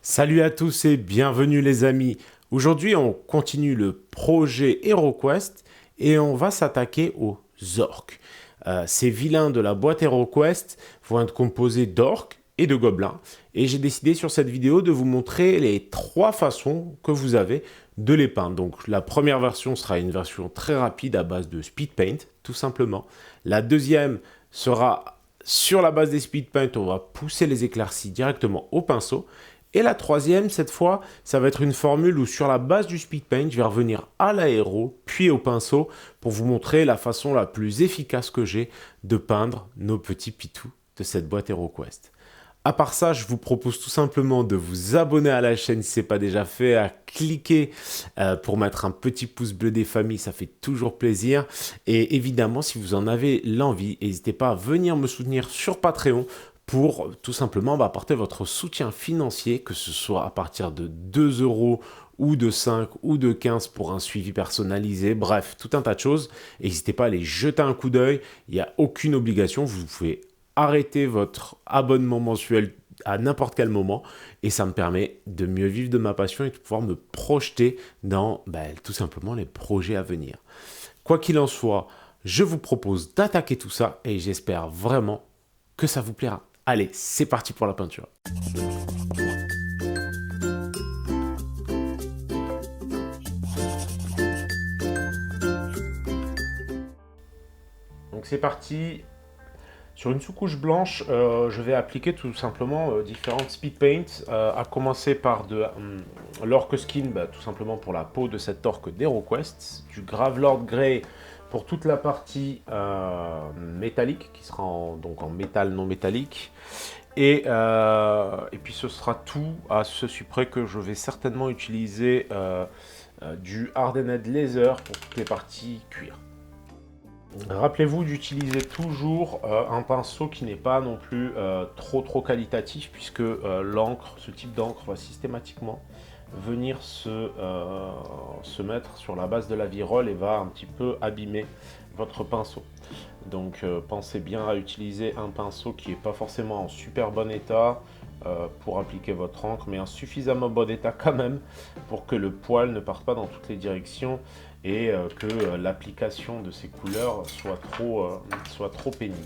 Salut à tous et bienvenue les amis. Aujourd'hui on continue le projet HeroQuest et on va s'attaquer aux orques. Ces vilains de la boîte HeroQuest vont être composés d'orques et de gobelins. Et j'ai décidé sur cette vidéo de vous montrer les trois façons que vous avez de les peindre. Donc la première version sera une version très rapide à base de speed paint, tout simplement. La deuxième sera sur la base des speed paint, on va pousser les éclaircies directement au pinceau. Et la troisième, cette fois, ça va être une formule où sur la base du speed paint, je vais revenir à l'aéro, puis au pinceau, pour vous montrer la façon la plus efficace que j'ai de peindre nos petits pitous de cette boîte HeroQuest. À part ça, je vous propose tout simplement de vous abonner à la chaîne si ce n'est pas déjà fait, à cliquer pour mettre un petit pouce bleu des familles, ça fait toujours plaisir. Et évidemment, si vous en avez l'envie, n'hésitez pas à venir me soutenir sur Patreon pour tout simplement apporter votre soutien financier, que ce soit à partir de 2 euros ou de 5 ou de 15 pour un suivi personnalisé, bref, tout un tas de choses. N'hésitez pas à aller jeter un coup d'œil, il n'y a aucune obligation, vous pouvez arrêter votre abonnement mensuel à n'importe quel moment et ça me permet de mieux vivre de ma passion et de pouvoir me projeter dans tout simplement les projets à venir. Quoi qu'il en soit, je vous propose d'attaquer tout ça et j'espère vraiment que ça vous plaira. Allez, c'est parti pour la peinture. Donc c'est parti. Sur une sous-couche blanche, je vais appliquer tout simplement différentes speed paints, à commencer par de l'orque skin, tout simplement pour la peau de cette orque d'HeroQuest, du Gravelord Grey pour toute la partie métallique, qui sera donc en métal non métallique, et puis ce sera tout à ceci près que je vais certainement utiliser du Hardened Laser pour toutes les parties cuir. Rappelez-vous d'utiliser toujours un pinceau qui n'est pas non plus trop qualitatif, puisque l'encre, ce type d'encre va systématiquement venir se mettre sur la base de la virole et va un petit peu abîmer votre pinceau. Donc pensez bien à utiliser un pinceau qui n'est pas forcément en super bon état pour appliquer votre encre, mais en suffisamment bon état quand même pour que le poil ne parte pas dans toutes les directions et que l'application de ces couleurs soit trop pénible.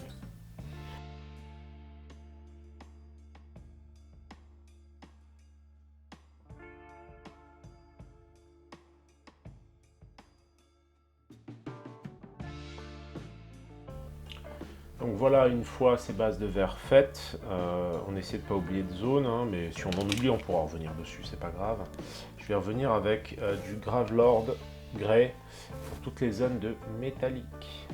Donc voilà, une fois ces bases de verre faites, on essaie de ne pas oublier de zone, hein, mais si on en oublie, on pourra revenir dessus, c'est pas grave. Je vais revenir avec du Gravelord Grey pour toutes les zones de métallique.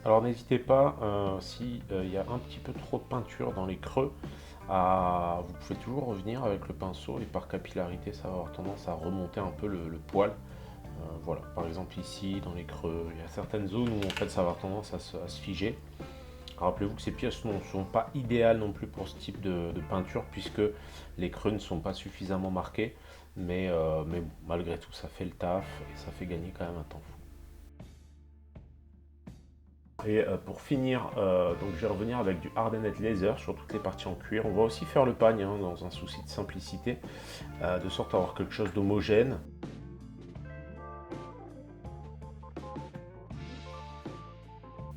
Alors n'hésitez pas, s'il y a un petit peu trop de peinture dans les creux, vous pouvez toujours revenir avec le pinceau et par capillarité ça va avoir tendance à remonter un peu le poil. Voilà, par exemple ici, dans les creux, il y a certaines zones où en fait ça va avoir tendance à se figer. Rappelez-vous que ces pièces ne sont pas idéales non plus pour ce type de peinture puisque les creux ne sont pas suffisamment marqués, mais malgré tout ça fait le taf et ça fait gagner quand même un temps fou. Et pour finir, donc je vais revenir avec du Hardened Laser sur toutes les parties en cuir. On va aussi faire le pagne hein, dans un souci de simplicité, de sorte à avoir quelque chose d'homogène.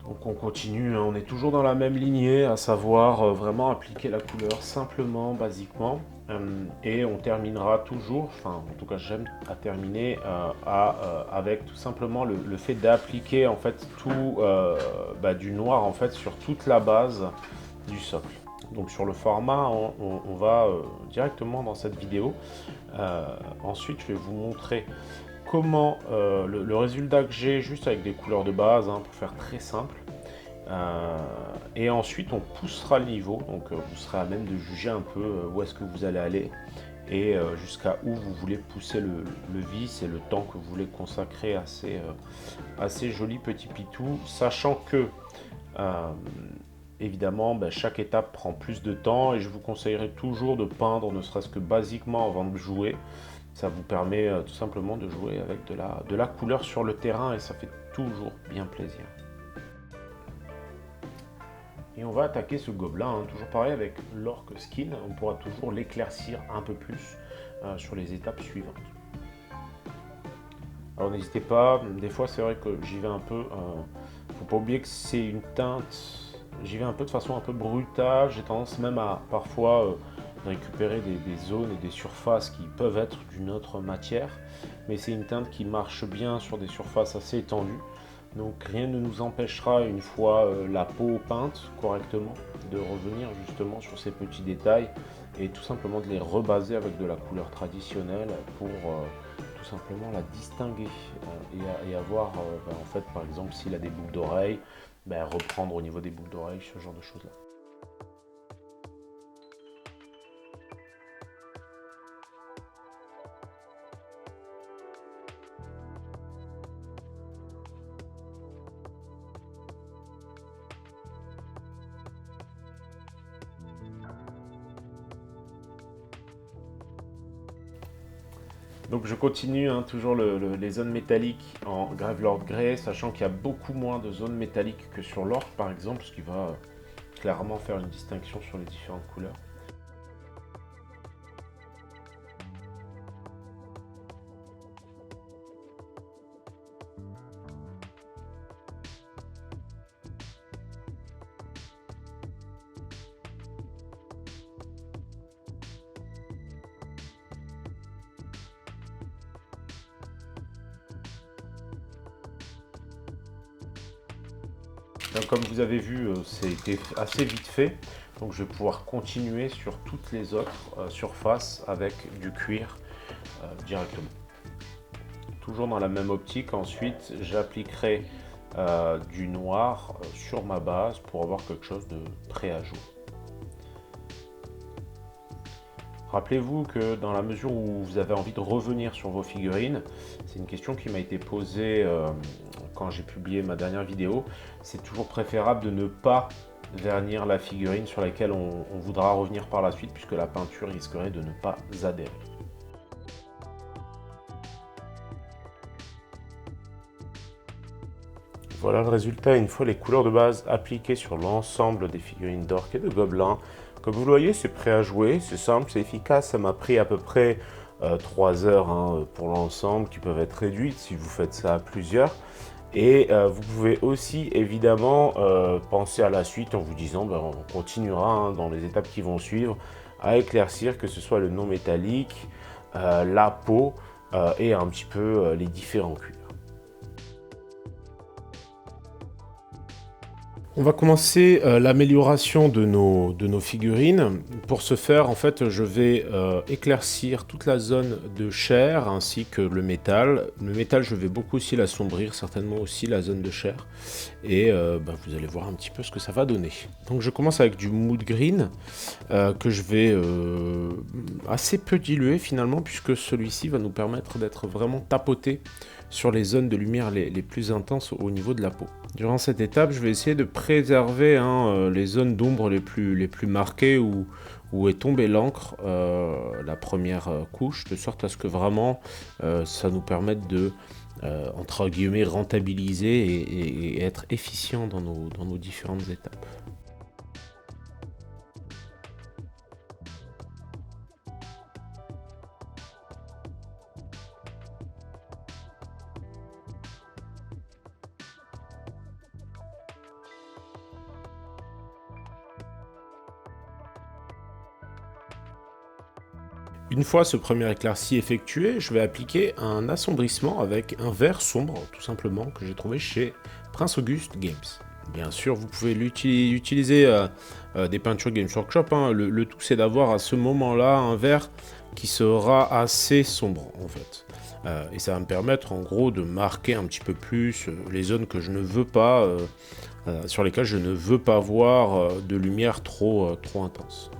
Donc on continue, hein, on est toujours dans la même lignée, à savoir vraiment appliquer la couleur simplement, basiquement. Et on terminera toujours, enfin en tout cas j'aime à terminer avec tout simplement le fait d'appliquer en fait tout du noir en fait sur toute la base du socle. Donc sur le format, on va directement dans cette vidéo. Ensuite je vais vous montrer comment le résultat que j'ai juste avec des couleurs de base, hein, pour faire très simple. Et ensuite on poussera le niveau, donc vous serez à même de juger un peu où est-ce que vous allez aller et jusqu'à où vous voulez pousser le vis et le temps que vous voulez consacrer à ces jolis petits pitous, sachant que évidemment chaque étape prend plus de temps et je vous conseillerais toujours de peindre ne serait-ce que basiquement avant de jouer. Ça vous permet tout simplement de jouer avec de la couleur sur le terrain et ça fait toujours bien plaisir. Et on va attaquer ce gobelin, hein, toujours pareil avec l'orc skin, on pourra toujours l'éclaircir un peu plus sur les étapes suivantes. Alors n'hésitez pas, des fois c'est vrai que j'y vais un peu, faut pas oublier que c'est une teinte, j'y vais un peu de façon un peu brutale, j'ai tendance même à parfois récupérer des zones et des surfaces qui peuvent être d'une autre matière, mais c'est une teinte qui marche bien sur des surfaces assez étendues. Donc rien ne nous empêchera, une fois la peau peinte correctement, de revenir justement sur ces petits détails et tout simplement de les rebaser avec de la couleur traditionnelle pour tout simplement la distinguer et avoir, en fait, par exemple, s'il a des boucles d'oreilles, reprendre au niveau des boucles d'oreilles, ce genre de choses-là. Donc je continue toujours les zones métalliques en Gravelord Grey, sachant qu'il y a beaucoup moins de zones métalliques que sur l'orc par exemple, ce qui va clairement faire une distinction sur les différentes couleurs. Donc, comme vous avez vu, c'était assez vite fait, donc je vais pouvoir continuer sur toutes les autres surfaces avec du cuir directement. Toujours dans la même optique, ensuite j'appliquerai du noir sur ma base pour avoir quelque chose de prêt à jouer. Rappelez-vous que dans la mesure où vous avez envie de revenir sur vos figurines, c'est une question qui m'a été posée quand j'ai publié ma dernière vidéo, c'est toujours préférable de ne pas vernir la figurine sur laquelle on voudra revenir par la suite, puisque la peinture risquerait de ne pas adhérer. Voilà le résultat une fois les couleurs de base appliquées sur l'ensemble des figurines d'orc et de gobelins. Comme vous le voyez, c'est prêt à jouer, c'est simple, c'est efficace, ça m'a pris à peu près 3 heures pour l'ensemble, qui peuvent être réduites si vous faites ça à plusieurs. Et vous pouvez aussi évidemment penser à la suite en vous disant on continuera dans les étapes qui vont suivre à éclaircir, que ce soit le non métallique, la peau et un petit peu les différents cuirs. On va commencer l'amélioration de nos figurines. Pour ce faire, en fait, je vais éclaircir toute la zone de chair ainsi que le métal. Le métal, je vais beaucoup aussi l'assombrir, certainement aussi la zone de chair. Et vous allez voir un petit peu ce que ça va donner. Donc je commence avec du mood green que je vais assez peu diluer finalement, puisque celui-ci va nous permettre d'être vraiment tapoté sur les zones de lumière les plus intenses au niveau de la peau. Durant cette étape, je vais essayer de préserver les zones d'ombre les plus marquées où est tombée l'encre, la première couche, de sorte à ce que vraiment ça nous permette de, entre guillemets, rentabiliser et être efficient dans nos différentes étapes. Une fois ce premier éclairci effectué, je vais appliquer un assombrissement avec un vert sombre, tout simplement, que j'ai trouvé chez Prince Auguste Games. Bien sûr, vous pouvez utiliser des peintures Games Workshop. Le tout, c'est d'avoir à ce moment-là un vert qui sera assez sombre, en fait. Et ça va me permettre, en gros, de marquer un petit peu plus les zones que je ne veux pas, sur lesquelles je ne veux pas voir de lumière trop intense.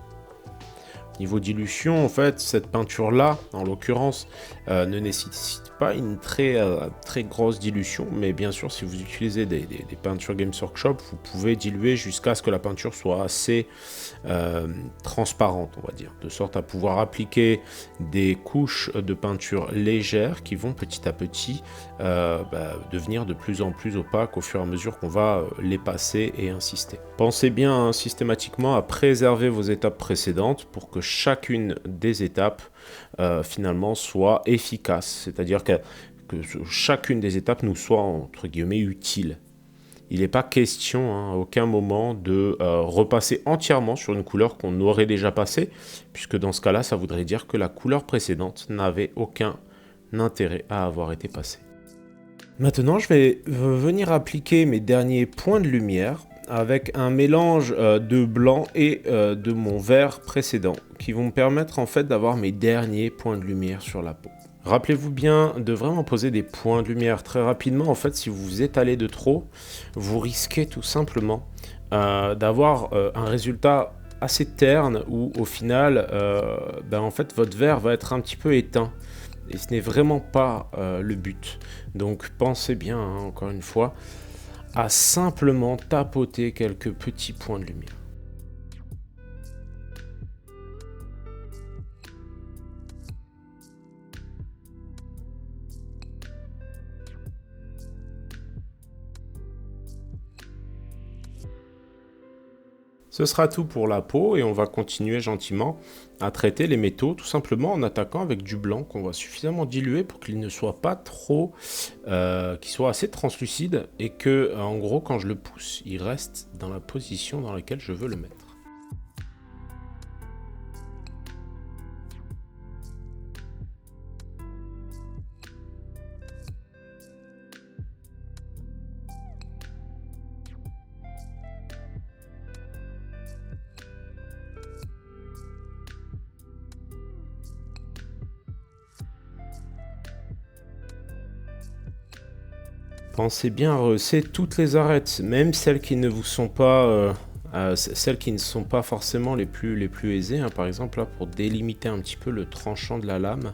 Niveau dilution, en fait, cette peinture-là, en l'occurrence, ne nécessite pas une très grosse dilution, mais bien sûr, si vous utilisez des peintures Games Workshop, vous pouvez diluer jusqu'à ce que la peinture soit assez transparente, on va dire, de sorte à pouvoir appliquer des couches de peinture légères qui vont petit à petit devenir de plus en plus opaques au fur et à mesure qu'on va les passer et insister. Pensez bien systématiquement à préserver vos étapes précédentes pour que chacune des étapes finalement soit efficace, c'est-à-dire que chacune des étapes nous soit entre guillemets utile. Il n'est pas question à aucun moment de repasser entièrement sur une couleur qu'on aurait déjà passée, puisque dans ce cas-là, ça voudrait dire que la couleur précédente n'avait aucun intérêt à avoir été passée. Maintenant, je vais venir appliquer mes derniers points de lumière avec un mélange de blanc et de mon vert précédent, qui vont me permettre en fait d'avoir mes derniers points de lumière sur la peau. Rappelez-vous bien de vraiment poser des points de lumière très rapidement. En fait, si vous vous étalez de trop, vous risquez tout simplement d'avoir un résultat assez terne où au final, en fait, votre vert va être un petit peu éteint. Et ce n'est vraiment pas le but. Donc pensez bien, encore une fois, à simplement tapoter quelques petits points de lumière. Ce sera tout pour la peau et on va continuer gentiment à traiter les métaux tout simplement en attaquant avec du blanc qu'on va suffisamment diluer pour qu'il ne soit pas trop, qu'il soit assez translucide et que en gros quand je le pousse il reste dans la position dans laquelle je veux le mettre. Pensez bien à rehausser toutes les arêtes, même celles qui ne vous sont pas, celles qui ne sont pas forcément les plus aisées. Par exemple, là, pour délimiter un petit peu le tranchant de la lame,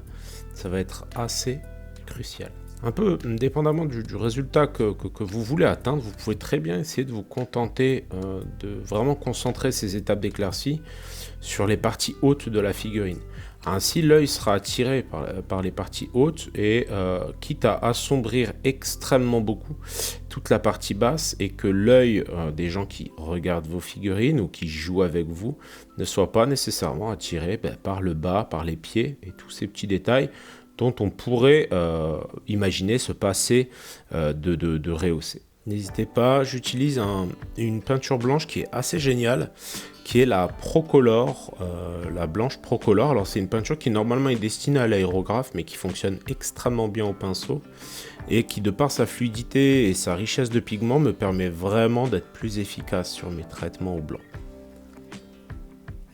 ça va être assez crucial. Un peu dépendamment du résultat que vous voulez atteindre, vous pouvez très bien essayer de vous contenter de vraiment concentrer ces étapes d'éclaircie sur les parties hautes de la figurine. Ainsi, l'œil sera attiré par les parties hautes et quitte à assombrir extrêmement beaucoup toute la partie basse et que l'œil des gens qui regardent vos figurines ou qui jouent avec vous ne soit pas nécessairement attiré par le bas, par les pieds et tous ces petits détails dont on pourrait imaginer se passer de rehausser. N'hésitez pas, j'utilise une peinture blanche qui est assez géniale, qui est la Procolor, la blanche Procolor. Alors c'est une peinture qui normalement est destinée à l'aérographe, mais qui fonctionne extrêmement bien au pinceau, et qui de par sa fluidité et sa richesse de pigments me permet vraiment d'être plus efficace sur mes traitements au blanc.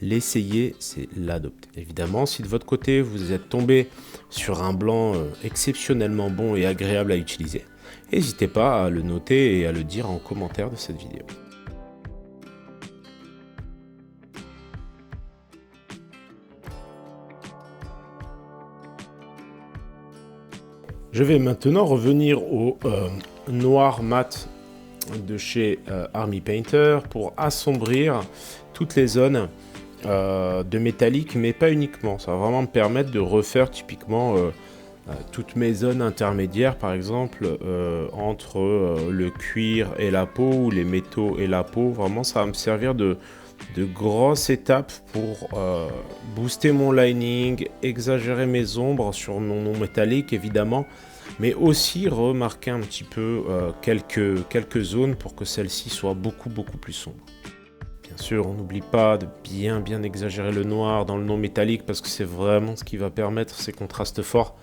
L'essayer, c'est l'adopter. Évidemment, si de votre côté vous êtes tombé sur un blanc exceptionnellement bon et agréable à utiliser, n'hésitez pas à le noter et à le dire en commentaire de cette vidéo. Je vais maintenant revenir au noir mat de chez Army Painter pour assombrir toutes les zones de métallique, mais pas uniquement. Ça va vraiment me permettre de refaire typiquement toutes mes zones intermédiaires, par exemple entre le cuir et la peau, ou les métaux et la peau. Vraiment, ça va me servir de grosses étapes pour booster mon lining, exagérer mes ombres sur mon non métallique évidemment, mais aussi remarquer un petit peu quelques zones pour que celles-ci soient beaucoup plus sombres. Bien sûr, on n'oublie pas de bien exagérer le noir dans le non métallique parce que c'est vraiment ce qui va permettre ces contrastes forts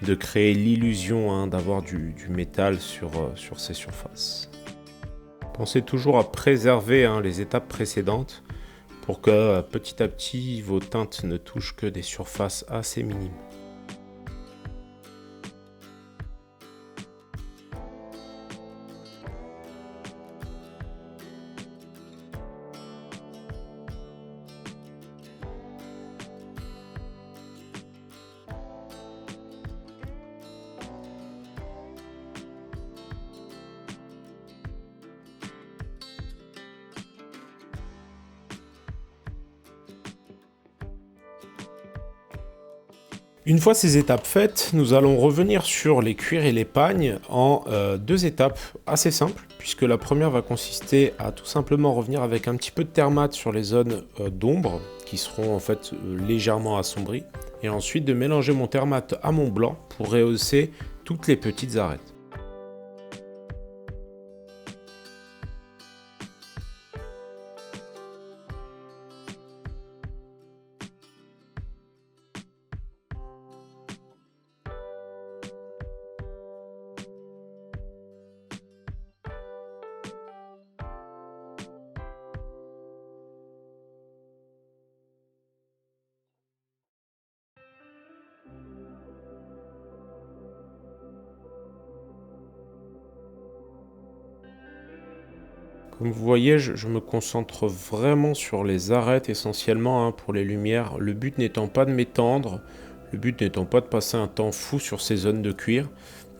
de créer l'illusion d'avoir du métal sur ces surfaces. Pensez toujours à préserver les étapes précédentes pour que petit à petit vos teintes ne touchent que des surfaces assez minimes. Une fois ces étapes faites, nous allons revenir sur les cuirs et les pagnes en deux étapes assez simples, puisque la première va consister à tout simplement revenir avec un petit peu de thermate sur les zones d'ombre, qui seront en fait légèrement assombries, et ensuite de mélanger mon thermate à mon blanc pour rehausser toutes les petites arêtes. Comme vous voyez, je me concentre vraiment sur les arêtes essentiellement, hein, pour les lumières. Le but n'étant pas de m'étendre, le but n'étant pas de passer un temps fou sur ces zones de cuir,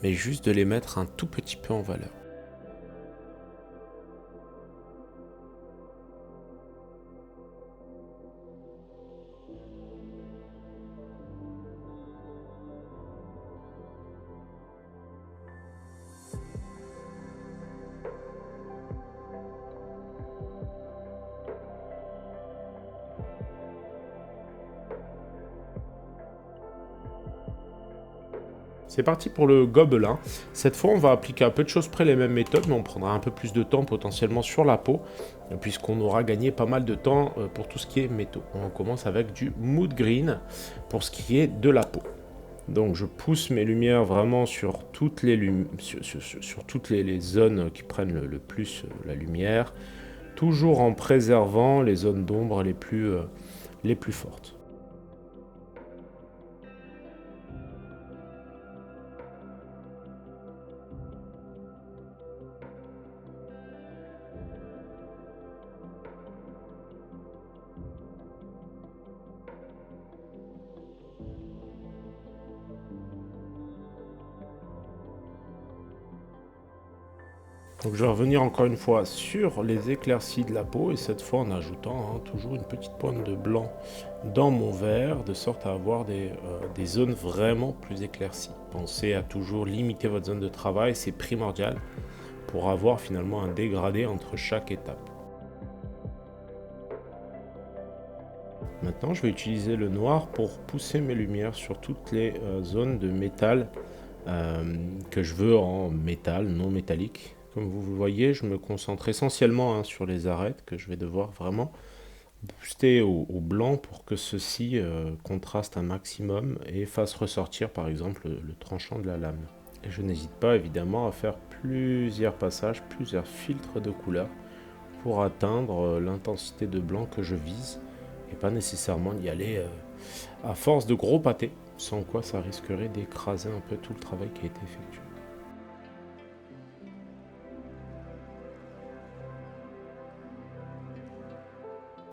mais juste de les mettre un tout petit peu en valeur. C'est parti pour le gobelin. Cette fois, on va appliquer à peu de choses près les mêmes méthodes, mais on prendra un peu plus de temps potentiellement sur la peau, puisqu'on aura gagné pas mal de temps pour tout ce qui est métaux. On commence avec du mood green pour ce qui est de la peau. Donc je pousse mes lumières vraiment sur toutes les zones qui prennent le plus la lumière, toujours en préservant les zones d'ombre les plus fortes. Donc je vais revenir encore une fois sur les éclaircies de la peau et cette fois en ajoutant, hein, toujours une petite pointe de blanc dans mon verre de sorte à avoir des zones vraiment plus éclaircies. Pensez à toujours limiter votre zone de travail, c'est primordial pour avoir finalement un dégradé entre chaque étape. Maintenant je vais utiliser le noir pour pousser mes lumières sur toutes les zones de métal que je veux en métal, non métallique. Comme vous le voyez, je me concentre essentiellement, hein, sur les arêtes que je vais devoir vraiment booster au blanc pour que ceci contraste un maximum et fasse ressortir par exemple le tranchant de la lame. Et je n'hésite pas évidemment à faire plusieurs passages, plusieurs filtres de couleurs pour atteindre l'intensité de blanc que je vise et pas nécessairement d'y aller à force de gros pâtés, sans quoi ça risquerait d'écraser un peu tout le travail qui a été effectué.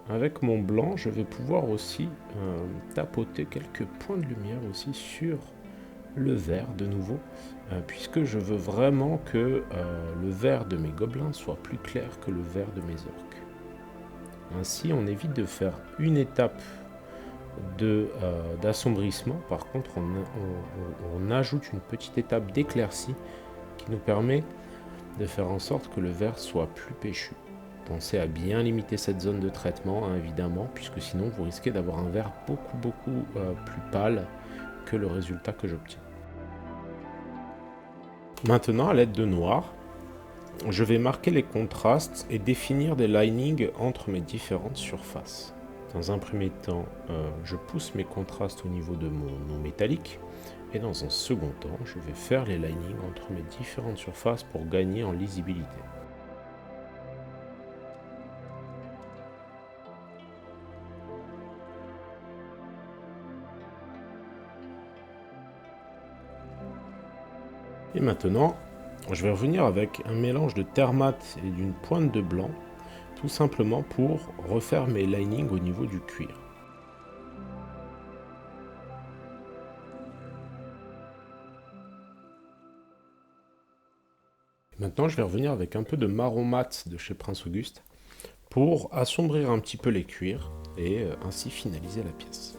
Avec mon blanc, je vais pouvoir aussi tapoter quelques points de lumière aussi sur le vert de nouveau, puisque je veux vraiment que le vert de mes gobelins soit plus clair que le vert de mes orques. Ainsi, on évite de faire une étape d'assombrissement. Par contre, on ajoute une petite étape d'éclaircie qui nous permet de faire en sorte que le vert soit plus péchu. Pensez à bien limiter cette zone de traitement, hein, évidemment, puisque sinon vous risquez d'avoir un vert beaucoup plus pâle que le résultat que j'obtiens. Maintenant, à l'aide de noir, je vais marquer les contrastes et définir des linings entre mes différentes surfaces. Dans un premier temps, je pousse mes contrastes au niveau de mon métallique, et dans un second temps, je vais faire les linings entre mes différentes surfaces pour gagner en lisibilité. Et maintenant, je vais revenir avec un mélange de thermate et d'une pointe de blanc, tout simplement pour refaire mes linings au niveau du cuir. Maintenant, je vais revenir avec un peu de marron mat de chez Prince Auguste pour assombrir un petit peu les cuirs et ainsi finaliser la pièce.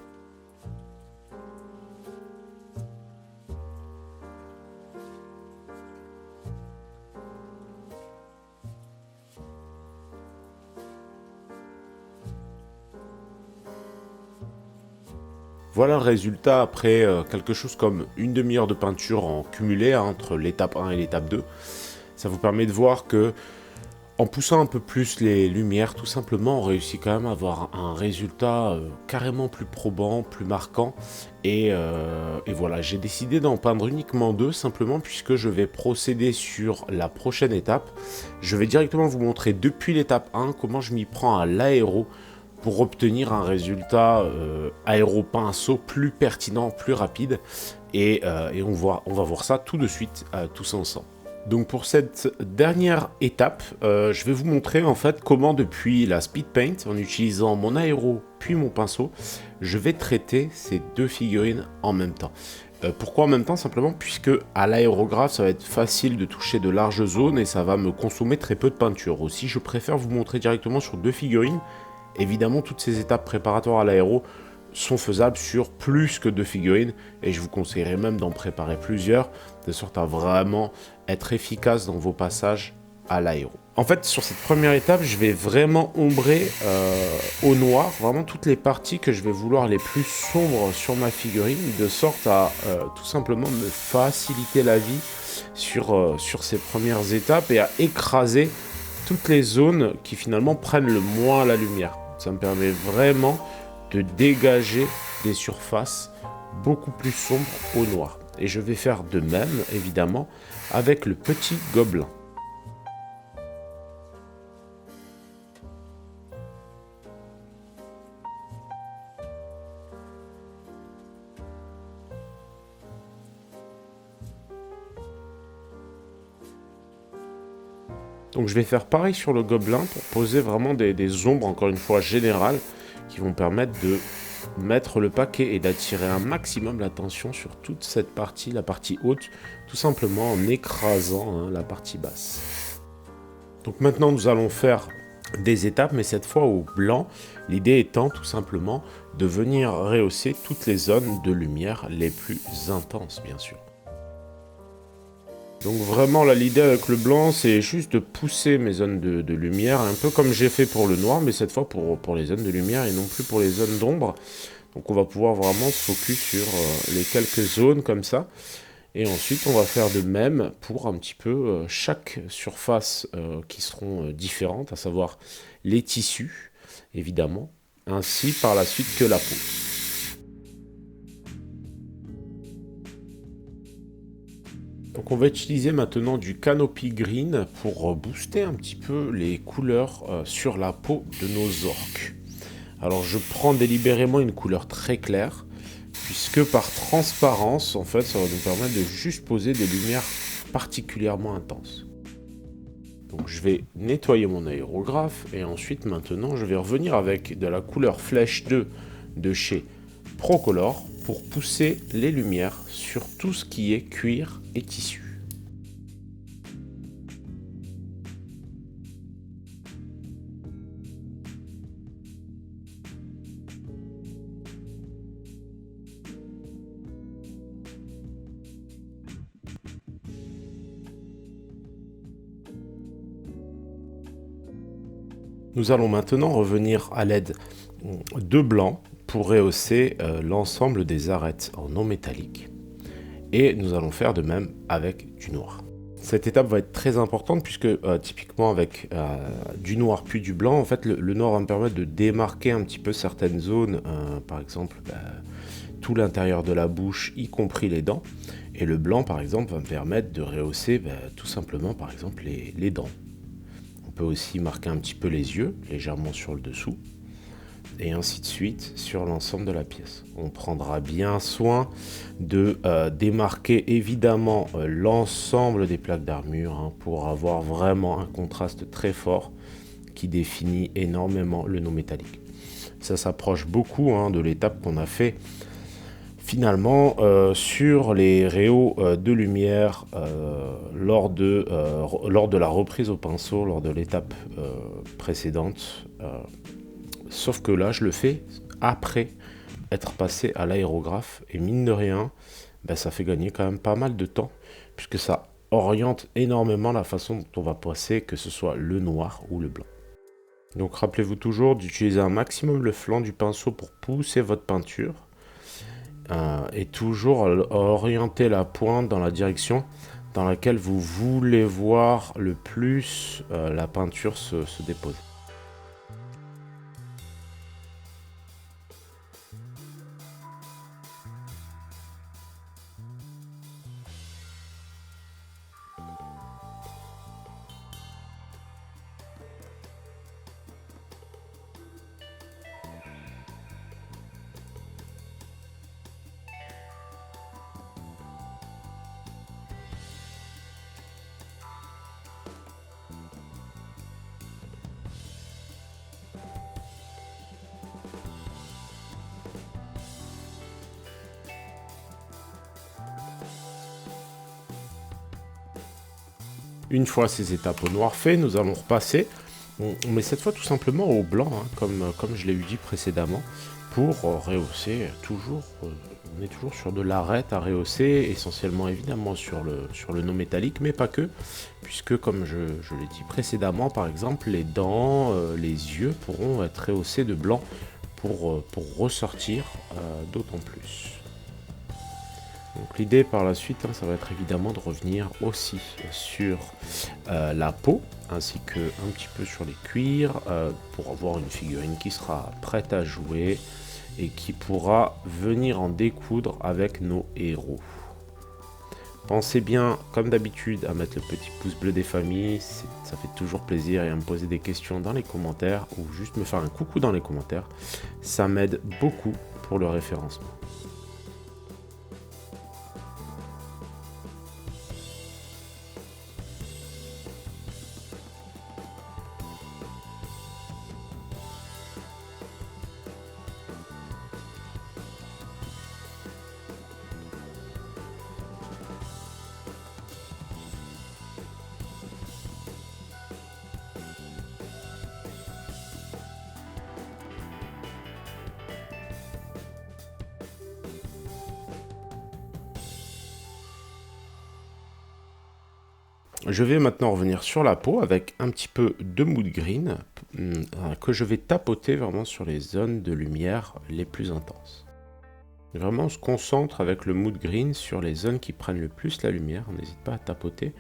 Voilà le résultat après quelque chose comme une demi-heure de peinture en cumulé entre l'étape 1 et l'étape 2. Ça vous permet de voir que en poussant un peu plus les lumières, tout simplement, on réussit quand même à avoir un résultat carrément plus probant, plus marquant. Et voilà, j'ai décidé d'en peindre uniquement 2, simplement puisque je vais procéder sur la prochaine étape. Je vais directement vous montrer depuis l'étape 1 comment je m'y prends à l'aéro pour obtenir un résultat aéro-pinceau plus pertinent, plus rapide. Et on va voir ça tout de suite, tous ensemble. Donc pour cette dernière étape, je vais vous montrer en fait comment depuis la Speed Paint, en utilisant mon aéro puis mon pinceau, je vais traiter ces deux figurines en même temps. Pourquoi en même temps? Simplement puisque à l'aérographe, ça va être facile de toucher de larges zones et ça va me consommer très peu de peinture. Aussi, je préfère vous montrer directement sur deux figurines. Évidemment, toutes ces étapes préparatoires à l'aéro sont faisables sur plus que deux figurines et je vous conseillerais même d'en préparer plusieurs de sorte à vraiment être efficace dans vos passages à l'aéro. En fait, sur cette première étape, je vais vraiment ombrer au noir vraiment toutes les parties que je vais vouloir les plus sombres sur ma figurine, de sorte à tout simplement me faciliter la vie sur ces premières étapes et à écraser toutes les zones qui finalement prennent le moins la lumière. Ça me permet vraiment de dégager des surfaces beaucoup plus sombres au noir. Et je vais faire de même, évidemment, avec le petit gobelin. Donc je vais faire pareil sur le gobelin pour poser vraiment des ombres, encore une fois, générales, qui vont permettre de mettre le paquet et d'attirer un maximum l'attention sur toute cette partie, la partie haute, tout simplement en écrasant la partie basse. Donc maintenant nous allons faire des étapes, mais cette fois au blanc, l'idée étant tout simplement de venir rehausser toutes les zones de lumière les plus intenses, bien sûr. Donc vraiment là l'idée avec le blanc c'est juste de pousser mes zones de lumière, un peu comme j'ai fait pour le noir, mais cette fois pour les zones de lumière et non plus pour les zones d'ombre. Donc on va pouvoir vraiment se focus sur les quelques zones comme ça. Et ensuite on va faire de même pour un petit peu chaque surface qui seront différentes, à savoir les tissus évidemment, ainsi par la suite que la peau. Donc on va utiliser maintenant du Canopy Green pour booster un petit peu les couleurs sur la peau de nos orques. Alors je prends délibérément une couleur très claire, puisque par transparence, en fait, ça va nous permettre de juste poser des lumières particulièrement intenses. Donc je vais nettoyer mon aérographe et ensuite maintenant je vais revenir avec de la couleur Flèche 2 de chez Procolor pour pousser les lumières sur tout ce qui est cuir et tissu. Nous allons maintenant revenir à l'aide de blanc pour rehausser l'ensemble des arêtes en non métallique. Et nous allons faire de même avec du noir. Cette étape va être très importante puisque typiquement avec du noir puis du blanc, en fait le noir va me permettre de démarquer un petit peu certaines zones, par exemple tout l'intérieur de la bouche, y compris les dents. Et le blanc par exemple va me permettre de rehausser tout simplement par exemple les dents. On peut aussi marquer un petit peu les yeux, légèrement sur le dessous. Et ainsi de suite sur l'ensemble de la pièce. On prendra bien soin de démarquer évidemment l'ensemble des plaques d'armure pour avoir vraiment un contraste très fort qui définit énormément le non métallique. Ça s'approche beaucoup de l'étape qu'on a fait finalement sur les réaux de lumière lors de la reprise au pinceau, lors de l'étape précédente. Sauf que là, je le fais après être passé à l'aérographe. Et mine de rien, ça fait gagner quand même pas mal de temps, puisque ça oriente énormément la façon dont on va passer, que ce soit le noir ou le blanc. Donc rappelez-vous toujours d'utiliser un maximum le flanc du pinceau pour pousser votre peinture. et toujours orienter la pointe dans la direction dans laquelle vous voulez voir le plus la peinture se déposer. Une fois ces étapes au noir fait, nous allons repasser, mais cette fois tout simplement au blanc, hein, comme je l'ai eu dit précédemment, pour rehausser toujours. On est toujours sur de l'arête à rehausser, essentiellement évidemment sur le no métallique, mais pas que, puisque comme je l'ai dit précédemment, par exemple, les dents, les yeux pourront être rehaussés de blanc pour ressortir d'autant plus. Donc l'idée par la suite, hein, ça va être évidemment de revenir aussi sur la peau, ainsi que un petit peu sur les cuirs, pour avoir une figurine qui sera prête à jouer et qui pourra venir en découdre avec nos héros. Pensez bien, comme d'habitude, à mettre le petit pouce bleu des familles, ça fait toujours plaisir, et à me poser des questions dans les commentaires, ou juste me faire un coucou dans les commentaires, ça m'aide beaucoup pour le référencement. Je vais maintenant revenir sur la peau avec un petit peu de mood green que je vais tapoter vraiment sur les zones de lumière les plus intenses. Vraiment, on se concentre avec le mood green sur les zones qui prennent le plus la lumière. On n'hésite pas à tapoter.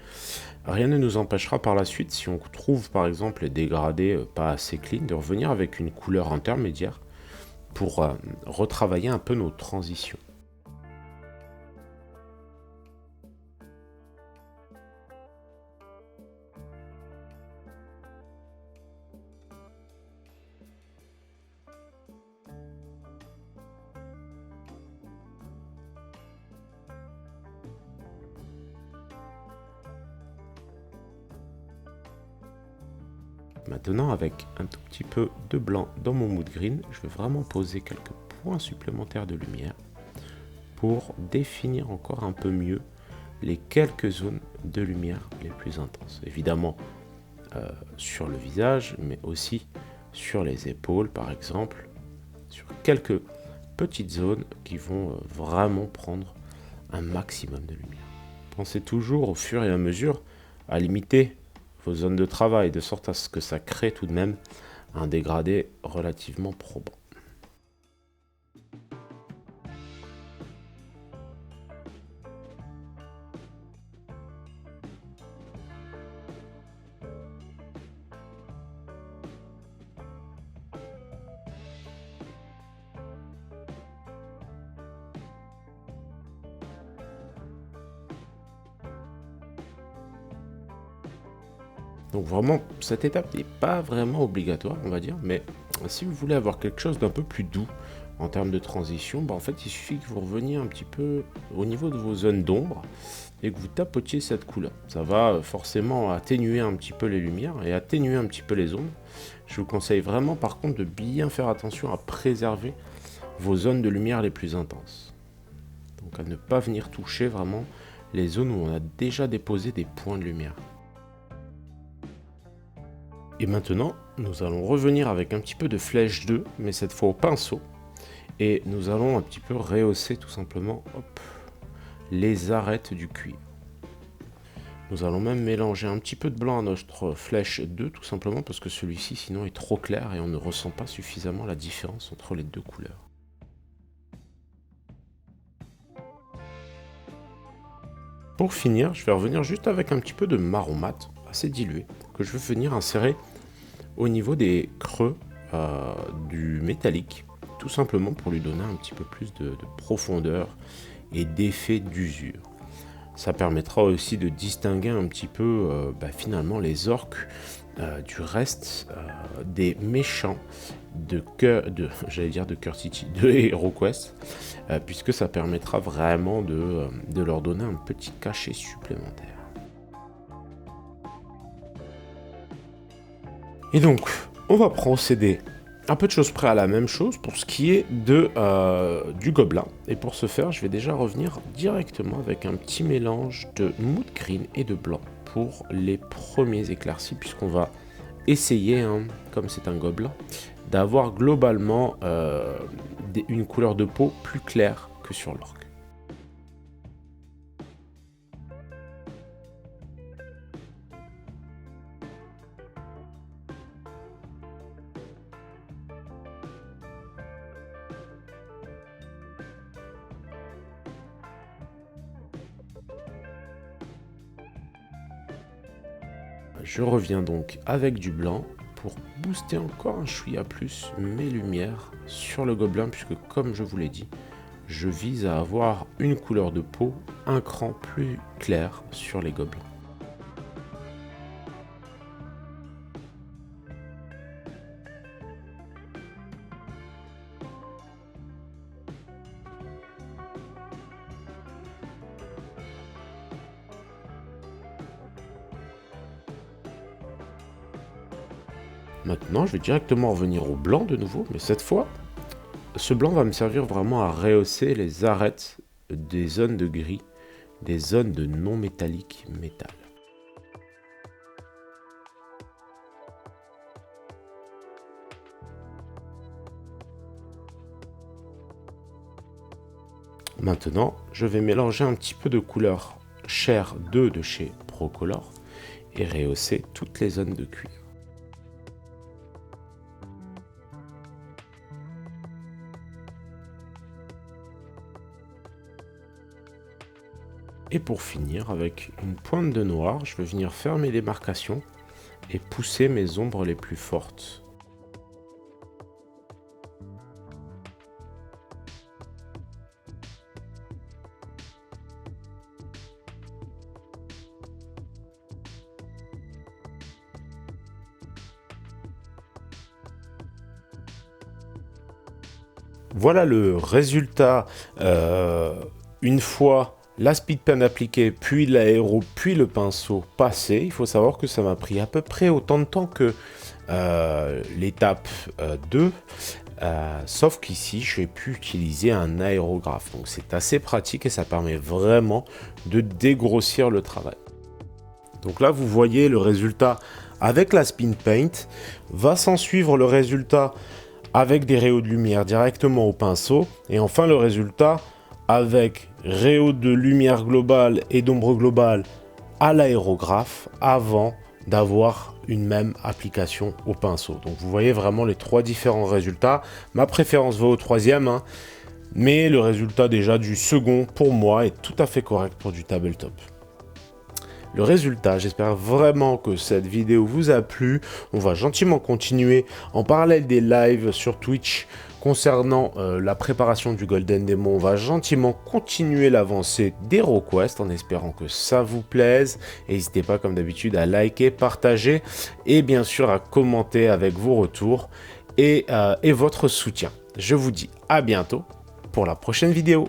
Rien ne nous empêchera par la suite, si on trouve par exemple les dégradés pas assez clean, de revenir avec une couleur intermédiaire pour retravailler un peu nos transitions. Maintenant, avec un tout petit peu de blanc dans mon mood green, je vais vraiment poser quelques points supplémentaires de lumière pour définir encore un peu mieux les quelques zones de lumière les plus intenses. Évidemment, sur le visage, mais aussi sur les épaules, par exemple, sur quelques petites zones qui vont vraiment prendre un maximum de lumière. Pensez toujours au fur et à mesure à limiter vos zones de travail, de sorte à ce que ça crée tout de même un dégradé relativement probant. Donc vraiment, cette étape n'est pas vraiment obligatoire, on va dire, mais si vous voulez avoir quelque chose d'un peu plus doux en termes de transition, en fait, il suffit que vous reveniez un petit peu au niveau de vos zones d'ombre et que vous tapotiez cette couleur. Ça va forcément atténuer un petit peu les lumières et atténuer un petit peu les ombres. Je vous conseille vraiment, par contre, de bien faire attention à préserver vos zones de lumière les plus intenses. Donc à ne pas venir toucher vraiment les zones où on a déjà déposé des points de lumière. Et maintenant, nous allons revenir avec un petit peu de flèche 2, mais cette fois au pinceau. Et nous allons un petit peu rehausser tout simplement les arêtes du cuir. Nous allons même mélanger un petit peu de blanc à notre flèche 2, tout simplement parce que celui-ci sinon est trop clair et on ne ressent pas suffisamment la différence entre les deux couleurs. Pour finir, je vais revenir juste avec un petit peu de marron mat, assez dilué, que je vais venir insérer au niveau des creux du métallique, tout simplement pour lui donner un petit peu plus de profondeur et d'effet d'usure. Ça permettra aussi de distinguer un petit peu finalement les orques du reste des méchants de Cœur City, de HeroQuest, puisque ça permettra vraiment de leur donner un petit cachet supplémentaire. Et donc, on va procéder un peu de choses près à la même chose pour ce qui est du gobelin. Et pour ce faire, je vais déjà revenir directement avec un petit mélange de mood green et de blanc pour les premiers éclaircis, puisqu'on va essayer, comme c'est un gobelin, d'avoir globalement une couleur de peau plus claire que sur l'orque. Je reviens donc avec du blanc pour booster encore un chouïa plus mes lumières sur le gobelin, puisque comme je vous l'ai dit, je vise à avoir une couleur de peau un cran plus clair sur les gobelins. Maintenant, je vais directement revenir au blanc de nouveau, mais cette fois, ce blanc va me servir vraiment à rehausser les arêtes des zones de gris, des zones de non métallique métal. Maintenant, je vais mélanger un petit peu de couleur chair 2 de chez Procolor et rehausser toutes les zones de cuir. Et pour finir, avec une pointe de noir, je vais venir faire mes démarcations et pousser mes ombres les plus fortes. Voilà le résultat une fois la speed pen appliquée, puis l'aéro, puis le pinceau passé. Il faut savoir que ça m'a pris à peu près autant de temps que l'étape 2, sauf qu'ici, je vais pu utiliser un aérographe. Donc c'est assez pratique et ça permet vraiment de dégrossir le travail. Donc là, vous voyez le résultat avec la Spin Paint. Va s'en suivre le résultat avec des rayons de lumière directement au pinceau. Et enfin, le résultat avec rayons de lumière globale et d'ombre globale à l'aérographe avant d'avoir une même application au pinceau. Donc vous voyez vraiment les trois différents résultats. Ma préférence va au troisième, mais le résultat déjà du second pour moi est tout à fait correct pour du tabletop. Le résultat, j'espère vraiment que cette vidéo vous a plu. On va gentiment continuer en parallèle des lives sur Twitch concernant la préparation du Golden Demon. On va gentiment continuer l'avancée d'HeroQuest en espérant que ça vous plaise. N'hésitez pas comme d'habitude à liker, partager et bien sûr à commenter avec vos retours et votre soutien. Je vous dis à bientôt pour la prochaine vidéo.